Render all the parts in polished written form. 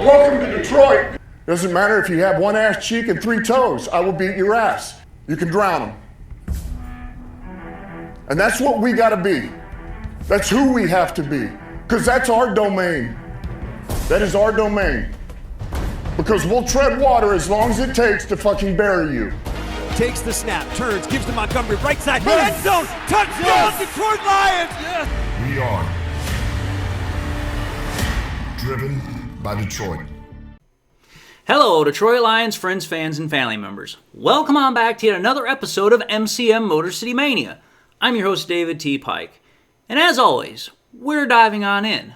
Welcome to Detroit. Doesn't matter if you have one ass cheek and 3 toes. I will beat your ass. You can drown them. And that's what we gotta be. That's who we have to be. Because that's our domain. That is our domain. Because we'll tread water as long as it takes to fucking bury you. Takes the snap, turns, gives to Montgomery, right side, end zone, touchdown, Detroit Lions! Yes. We are driven by Detroit. Hello, Detroit Lions friends, fans, and family members. Welcome on back to yet another episode of MCM Motor City Mania. I'm your host, David T. Pike. And as always, we're diving on in.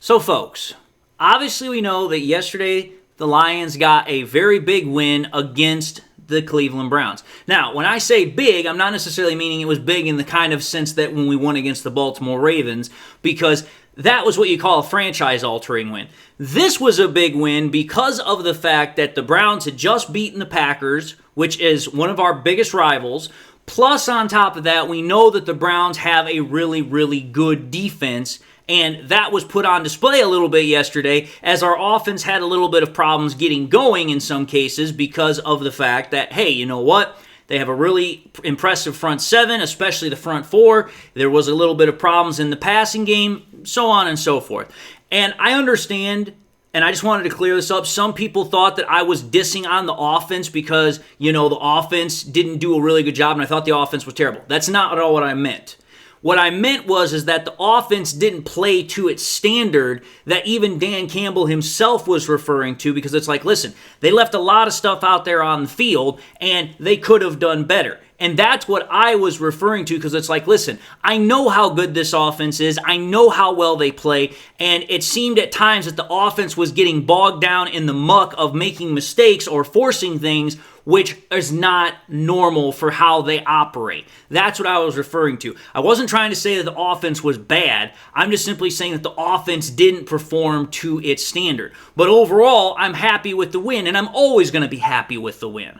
So folks, obviously we know that yesterday the Lions got a very big win against the Cleveland Browns. Now, when I say big, I'm not necessarily meaning it was big in the kind of sense that when we won against the Baltimore Ravens, because that was what you call a franchise-altering win. This was a big win because of the fact that the Browns had just beaten the Packers, which is one of our biggest rivals. Plus, on top of that, we know that the Browns have a really, really good defense, and that was put on display a little bit yesterday as our offense had a little bit of problems getting going in some cases because of the fact that, hey, you know what? They have a really impressive front seven, especially the front four. There was a little bit of problems in the passing game, so on and so forth. And I understand, and I just wanted to clear this up, some people thought that I was dissing on the offense because, you know, the offense didn't do a really good job and I thought the offense was terrible. That's not at all what I meant. What I meant was that the offense didn't play to its standard that even Dan Campbell himself was referring to, because it's like, listen, they left a lot of stuff out there on the field and they could have done better. And that's what I was referring to, because it's like, listen, I know how good this offense is. I know how well they play. And it seemed at times that the offense was getting bogged down in the muck of making mistakes or forcing things, which is not normal for how they operate. That's what I was referring to. I wasn't trying to say that the offense was bad. I'm just simply saying that the offense didn't perform to its standard. But overall, I'm happy with the win, and I'm always going to be happy with the win.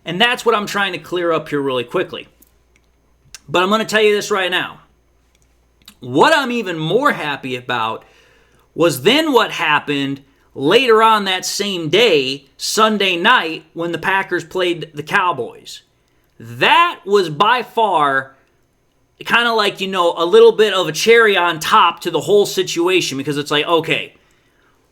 And that's what I'm trying to clear up here really quickly. But I'm going to tell you this right now. What I'm even more happy about was then what happened later on that same day, Sunday night, when the Packers played the Cowboys. That was by far kind of like, you know, a little bit of a cherry on top to the whole situation, because it's like, okay,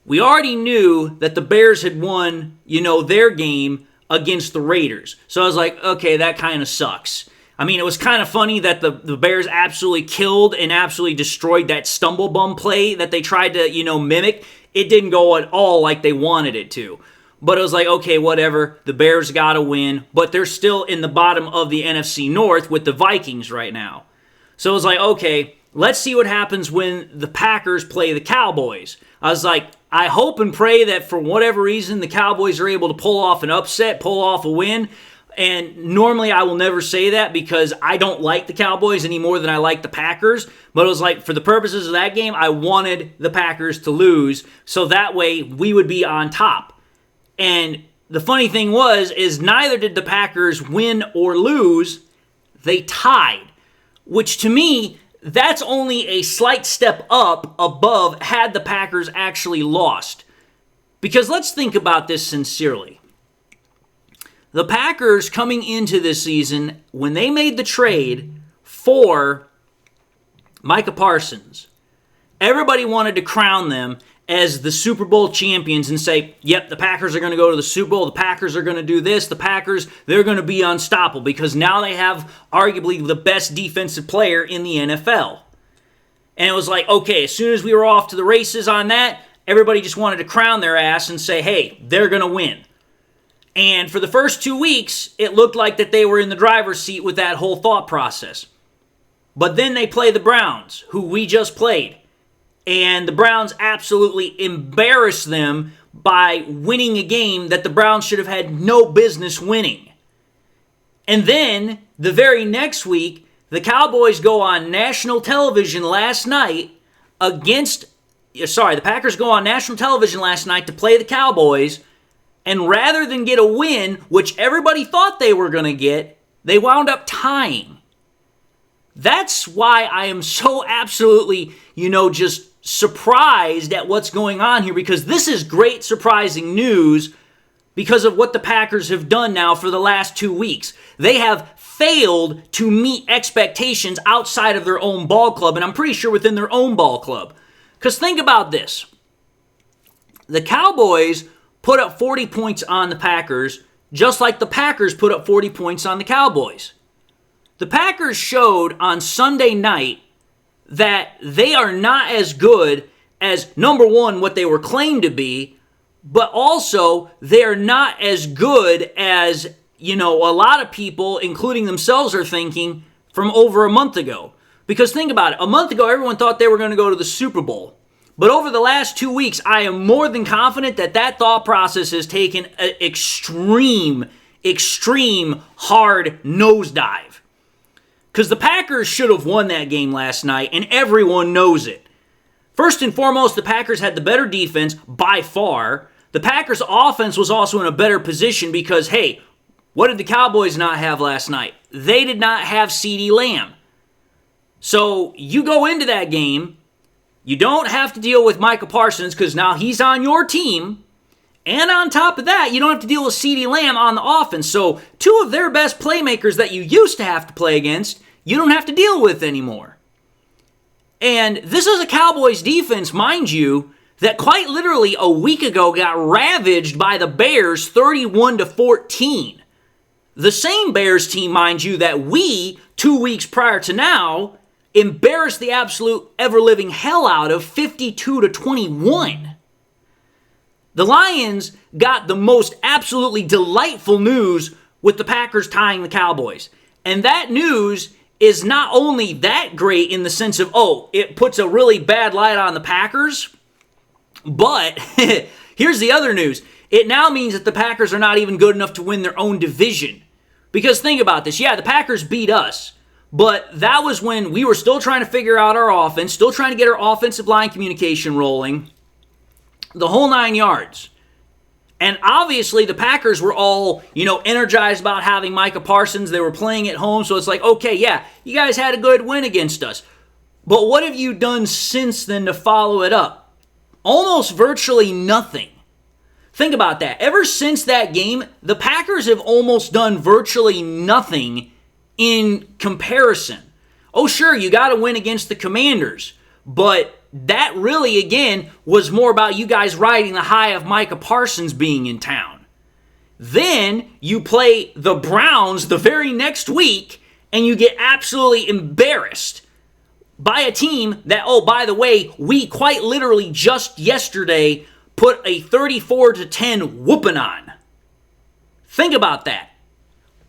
we already knew that the Bears had won, you know, their game against the Raiders. So I was like, okay, that kind of sucks. I mean, it was kind of funny that the Bears absolutely killed and absolutely destroyed that stumble bum play that they tried to, you know, mimic. It didn't go at all like they wanted it to. But it was like, okay, whatever. The Bears got to win. But they're still in the bottom of the NFC North with the Vikings right now. So it was like, okay, let's see what happens when the Packers play the Cowboys. I was like, I hope and pray that for whatever reason the Cowboys are able to pull off an upset, pull off a win. And normally I will never say that because I don't like the Cowboys any more than I like the Packers. But it was like, for the purposes of that game, I wanted the Packers to lose so that way we would be on top. And the funny thing is neither did the Packers win or lose. They tied, which to me, that's only a slight step up above had the Packers actually lost. Because let's think about this sincerely. The Packers coming into this season, when they made the trade for Micah Parsons, everybody wanted to crown them as the Super Bowl champions and say, yep, the Packers are going to go to the Super Bowl, the Packers are going to do this, the Packers, they're going to be unstoppable because now they have arguably the best defensive player in the NFL. And it was like, okay, as soon as we were off to the races on that, everybody just wanted to crown their ass and say, hey, they're going to win. And for the first 2 weeks, it looked like that they were in the driver's seat with that whole thought process. But then they play the Browns, who we just played. And the Browns absolutely embarrassed them by winning a game that the Browns should have had no business winning. And then, the very next week, the Cowboys go on national television last night the Packers go on national television last night to play the Cowboys, and rather than get a win, which everybody thought they were going to get, they wound up tying. That's why I am so absolutely, just surprised at what's going on here because this is great surprising news because of what the Packers have done now for the last 2 weeks. They have failed to meet expectations outside of their own ball club, and I'm pretty sure within their own ball club. Because think about this. The Cowboys put up 40 points on the Packers, just like the Packers put up 40 points on the Cowboys. The Packers showed on Sunday night that they are not as good as, number one, what they were claimed to be, but also they are not as good as, a lot of people, including themselves, are thinking from over a month ago. Because think about it. A month ago, everyone thought they were going to go to the Super Bowl. But over the last 2 weeks, I am more than confident that thought process has taken an extreme hard nosedive. Because the Packers should have won that game last night, and everyone knows it. First and foremost, the Packers had the better defense by far. The Packers' offense was also in a better position because, hey, what did the Cowboys not have last night? They did not have CeeDee Lamb. So you go into that game, you don't have to deal with Micah Parsons because now he's on your team. And on top of that, you don't have to deal with CeeDee Lamb on the offense. So two of their best playmakers that you used to have to play against, you don't have to deal with anymore. And this is a Cowboys defense, mind you, that quite literally a week ago got ravaged by the Bears 31-14. The same Bears team, mind you, that we, 2 weeks prior to now, embarrassed the absolute ever-living hell out of 52-21. The Lions got the most absolutely delightful news with the Packers tying the Cowboys. And that news is not only that great in the sense of, it puts a really bad light on the Packers, but here's the other news. It now means that the Packers are not even good enough to win their own division. Because think about this. Yeah, the Packers beat us, but that was when we were still trying to figure out our offense, still trying to get our offensive line communication rolling, the whole 9 yards. And obviously the Packers were all, energized about having Micah Parsons. They were playing at home, so it's like, okay, yeah, you guys had a good win against us. But what have you done since then to follow it up? Almost virtually nothing. Think about that. Ever since that game, the Packers have almost done virtually nothing in comparison. Oh, sure, you got to win against the Commanders, but that really, again, was more about you guys riding the high of Micah Parsons being in town. Then you play the Browns the very next week, and you get absolutely embarrassed by a team that, by the way, we quite literally just yesterday put a 34-10 whooping on. Think about that.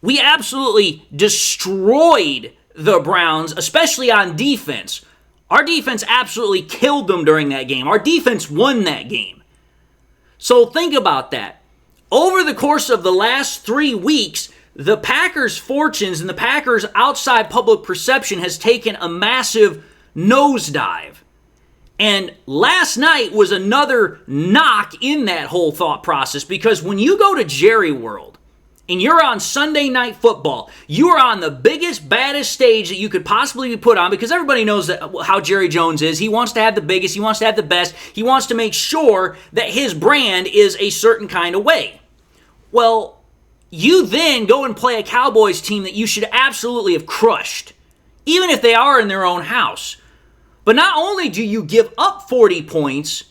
We absolutely destroyed the Browns, especially on defense. Our defense absolutely killed them during that game. Our defense won that game. So think about that. Over the course of the last 3 weeks, the Packers' fortunes and the Packers' outside public perception has taken a massive nosedive. And last night was another knock in that whole thought process because when you go to Jerry World and you're on Sunday Night Football, you are on the biggest, baddest stage that you could possibly be put on because everybody knows how Jerry Jones is. He wants to have the biggest. He wants to have the best. He wants to make sure that his brand is a certain kind of way. Well, you then go and play a Cowboys team that you should absolutely have crushed, even if they are in their own house. But not only do you give up 40 points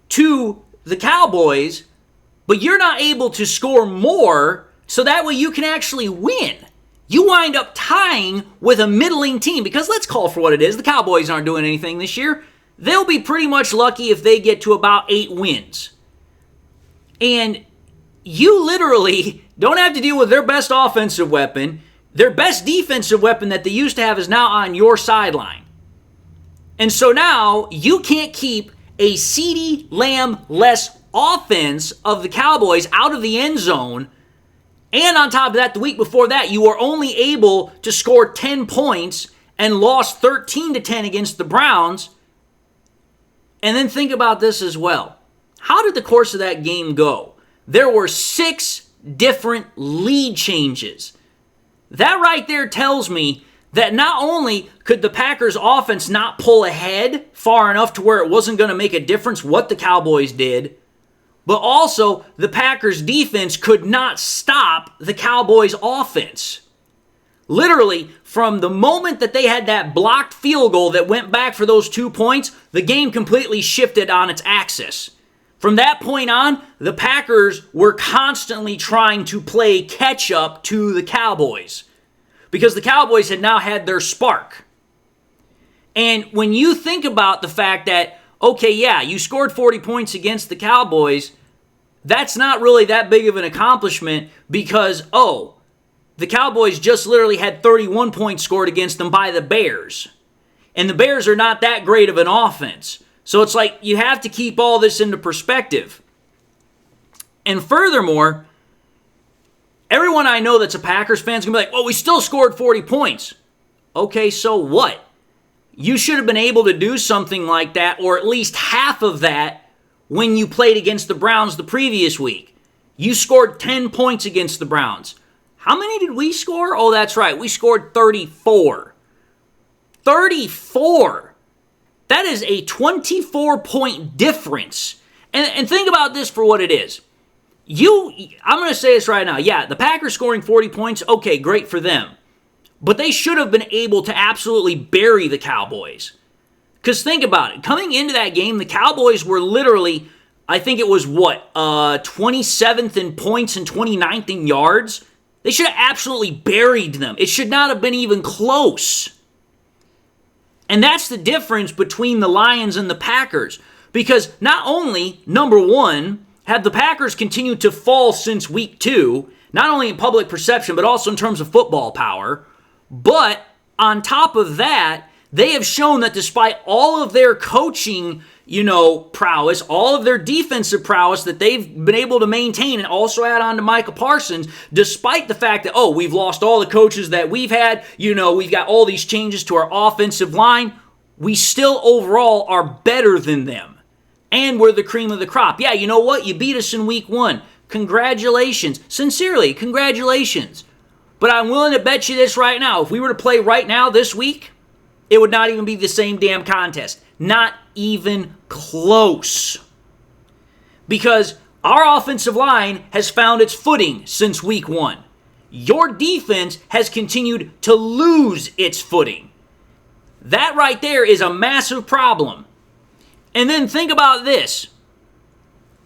to the Cowboys, but you're not able to score more so that way you can actually win. You wind up tying with a middling team because let's call for what it is. The Cowboys aren't doing anything this year. They'll be pretty much lucky if they get to about 8 wins. And you literally don't have to deal with their best offensive weapon. Their best defensive weapon that they used to have is now on your sideline. And so now you can't keep a CeeDee Lamb-less offense of the Cowboys out of the end zone. And on top of that, the week before that, you were only able to score 10 points and lost 13-10 against the Browns. And then think about this as well. How did the course of that game go? There were 6 different lead changes. That right there tells me that not only could the Packers offense not pull ahead far enough to where it wasn't going to make a difference what the Cowboys did, but also the Packers defense could not stop the Cowboys offense. Literally, from the moment that they had that blocked field goal that went back for those 2 points, the game completely shifted on its axis. From that point on, the Packers were constantly trying to play catch up to the Cowboys because the Cowboys had now had their spark. And when you think about the fact that, okay, yeah, you scored 40 points against the Cowboys, that's not really that big of an accomplishment because, the Cowboys just literally had 31 points scored against them by the Bears. And the Bears are not that great of an offense. So it's like you have to keep all this into perspective. And furthermore, everyone I know that's a Packers fan is going to be like, well, we still scored 40 points. Okay, so what? You should have been able to do something like that, or at least half of that, when you played against the Browns the previous week. You scored 10 points against the Browns. How many did we score? Oh, that's right. We scored 34. 34! That is a 24-point difference. And think about this for what it is. I'm going to say this right now. Yeah, the Packers scoring 40 points, okay, great for them. But they should have been able to absolutely bury the Cowboys. Because think about it. Coming into that game, the Cowboys were literally, I think it was 27th in points and 29th in yards. They should have absolutely buried them. It should not have been even close. And that's the difference between the Lions and the Packers. Because not only, number one, have the Packers continued to fall since week 2, not only in public perception, but also in terms of football power, but on top of that, they have shown that despite all of their coaching, prowess, all of their defensive prowess that they've been able to maintain and also add on to Micah Parsons, despite the fact that, we've lost all the coaches that we've had, we've got all these changes to our offensive line, we still overall are better than them. And we're the cream of the crop. Yeah, you know what? You beat us in week 1. Congratulations. Sincerely, congratulations. But I'm willing to bet you this right now. If we were to play right now this week, it would not even be the same damn contest. Not even close. Because our offensive line has found its footing since week 1. Your defense has continued to lose its footing. That right there is a massive problem. And then think about this.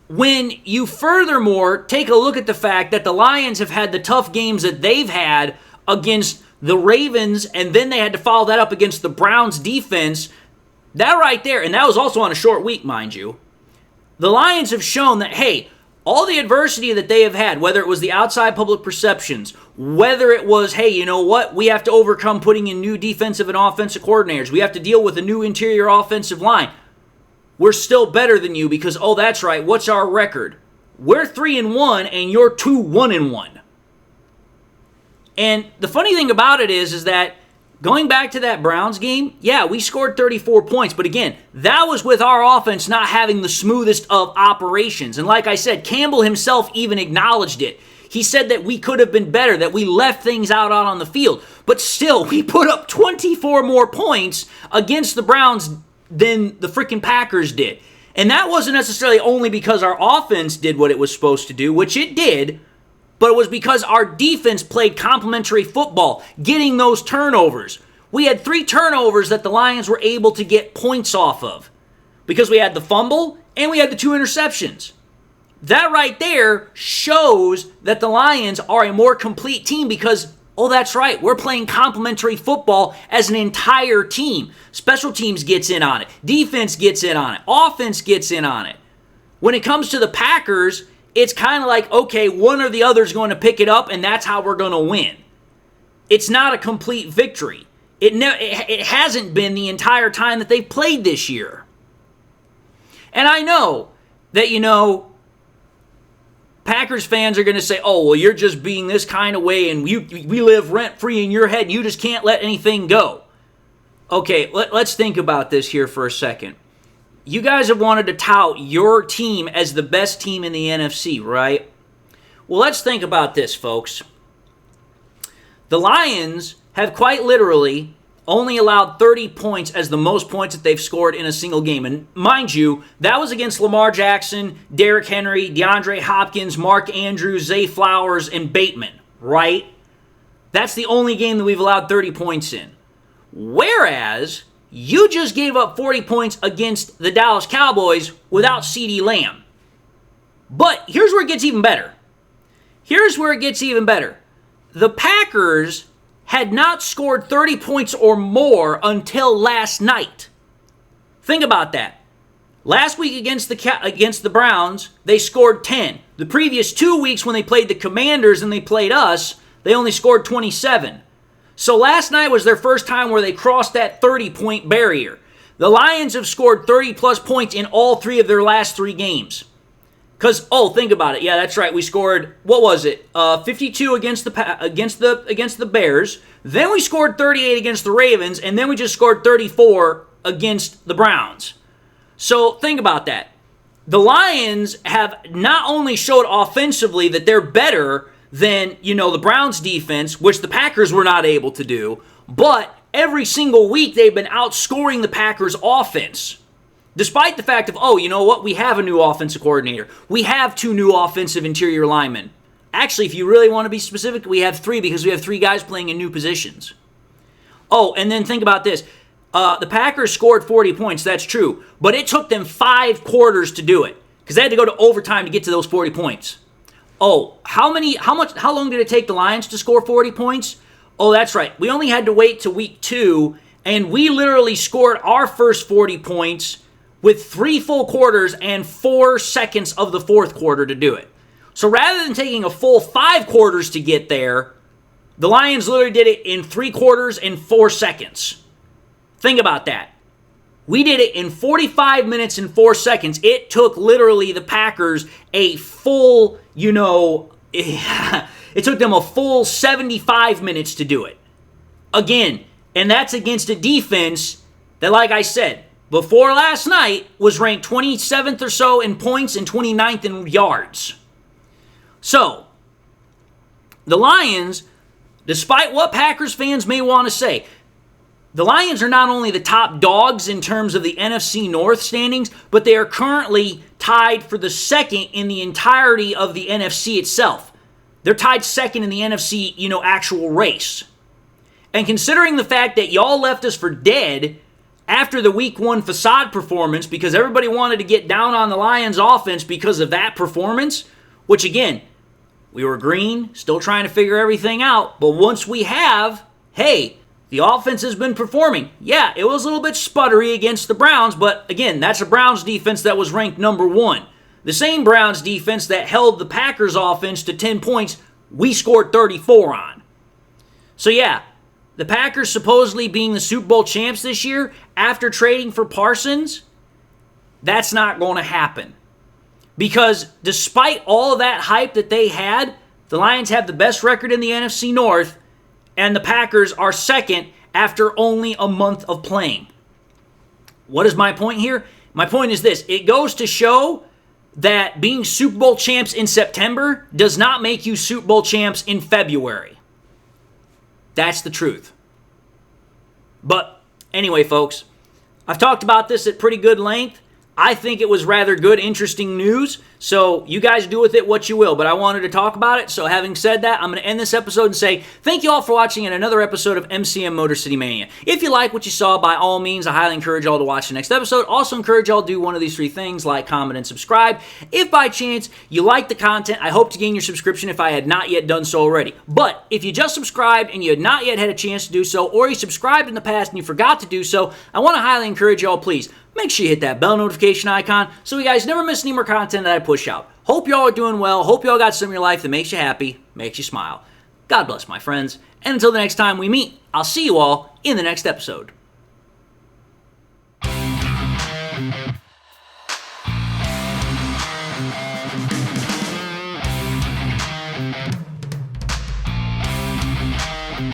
When you furthermore take a look at the fact that the Lions have had the tough games that they've had against the Ravens, and then they had to follow that up against the Browns defense, that right there, and that was also on a short week, mind you, the Lions have shown that, hey, all the adversity that they have had, whether it was the outside public perceptions, whether it was, hey, you know what, we have to overcome putting in new defensive and offensive coordinators, we have to deal with a new interior offensive line, we're still better than you because, that's right, what's our record? We're 3-1 and you're 2-1-1. And the funny thing about it is that going back to that Browns game, yeah, we scored 34 points. But again, that was with our offense not having the smoothest of operations. And like I said, Campbell himself even acknowledged it. He said that we could have been better, that we left things out on the field. But still, we put up 24 more points against the Browns than the freaking Packers did. And that wasn't necessarily only because our offense did what it was supposed to do, which it did, but it was because our defense played complementary football, getting those turnovers. We had 3 turnovers that the Lions were able to get points off of because we had the fumble and we had the 2 interceptions. That right there shows that the Lions are a more complete team because, that's right, we're playing complementary football as an entire team. Special teams gets in on it. Defense gets in on it. Offense gets in on it. When it comes to the Packers, it's kind of like, okay, one or the other is going to pick it up, and that's how we're going to win. It's not a complete victory. It hasn't been the entire time that they've played this year. And I know that, Packers fans are going to say, you're just being this kind of way, and we live rent-free in your head, and you just can't let anything go. Okay, let's think about this here for a second. You guys have wanted to tout your team as the best team in the NFC, right? Well, let's think about this, folks. The Lions have quite literally only allowed 30 points as the most points that they've scored in a single game. And mind you, that was against Lamar Jackson, Derrick Henry, DeAndre Hopkins, Mark Andrews, Zay Flowers, and Bateman, right? That's the only game that we've allowed 30 points in. Whereas, you just gave up 40 points against the Dallas Cowboys without CeeDee Lamb. But here's where it gets even better. The Packers had not scored 30 points or more until last night. Think about that. Last week against the Browns, they scored 10. The previous 2 weeks when they played the Commanders and they played us, they only scored 27. So last night was their first time where they crossed that 30-point barrier. The Lions have scored 30-plus points in all 3 of their last 3 games. Because, think about it. Yeah, that's right. We scored, 52 against the Bears. Then we scored 38 against the Ravens. And then we just scored 34 against the Browns. So, think about that. The Lions have not only showed offensively that they're better than, the Browns defense, which the Packers were not able to do, but every single week they've been outscoring the Packers offense. Despite the fact of, we have a new offensive coordinator. We have 2 new offensive interior linemen. Actually, if you really want to be specific, we have 3 because we have 3 guys playing in new positions. And then think about this. The Packers scored 40 points, that's true. But it took them 5 quarters to do it because they had to go to overtime to get to those 40 points. How long did it take the Lions to score 40 points? That's right. We only had to wait to week 2, and we literally scored our first 40 points with 3 full quarters and 4 seconds of the 4th quarter to do it. So rather than taking a full 5 quarters to get there, the Lions literally did it in 3 quarters and 4 seconds. Think about that. We did it in 45 minutes and 4 seconds. It took literally the Packers a full, it took them a full 75 minutes to do it. Again, and that's against a defense that, like I said, before last night was ranked 27th or so in points and 29th in yards. So, the Lions, despite what Packers fans may want to say, the Lions are not only the top dogs in terms of the NFC North standings, but they are currently tied for the second in the entirety of the NFC itself. They're tied second in the NFC, actual race. And considering the fact that y'all left us for dead after the week 1 facade performance because everybody wanted to get down on the Lions offense because of that performance, which again, we were green, still trying to figure everything out, but once we have, hey, the offense has been performing. Yeah, it was a little bit sputtery against the Browns, but again, that's a Browns defense that was ranked number 1. The same Browns defense that held the Packers offense to 10 points, we scored 34 on. So yeah, the Packers supposedly being the Super Bowl champs this year after trading for Parsons, that's not going to happen. Because despite all of that hype that they had, the Lions have the best record in the NFC North, and the Packers are second after only a month of playing. What is my point here? My point is this. It goes to show that being Super Bowl champs in September does not make you Super Bowl champs in February. That's the truth. But anyway, folks, I've talked about this at pretty good length. I think it was rather good, interesting news. So you guys do with it what you will, but I wanted to talk about it. So having said that, I'm going to end this episode and say thank you all for watching in another episode of MCM Motor City Mania. If you like what you saw, by all means, I highly encourage y'all to watch the next episode. Also encourage y'all to do one of these 3 things, like, comment, and subscribe. If by chance you like the content, I hope to gain your subscription if I had not yet done so already. But if you just subscribed and you had not yet had a chance to do so, or you subscribed in the past and you forgot to do so, I want to highly encourage y'all, please, make sure you hit that bell notification icon so you guys never miss any more content that I push out. Hope y'all are doing well. Hope y'all got some in your life that makes you happy, makes you smile. God bless, my friends. And until the next time we meet, I'll see you all in the next episode.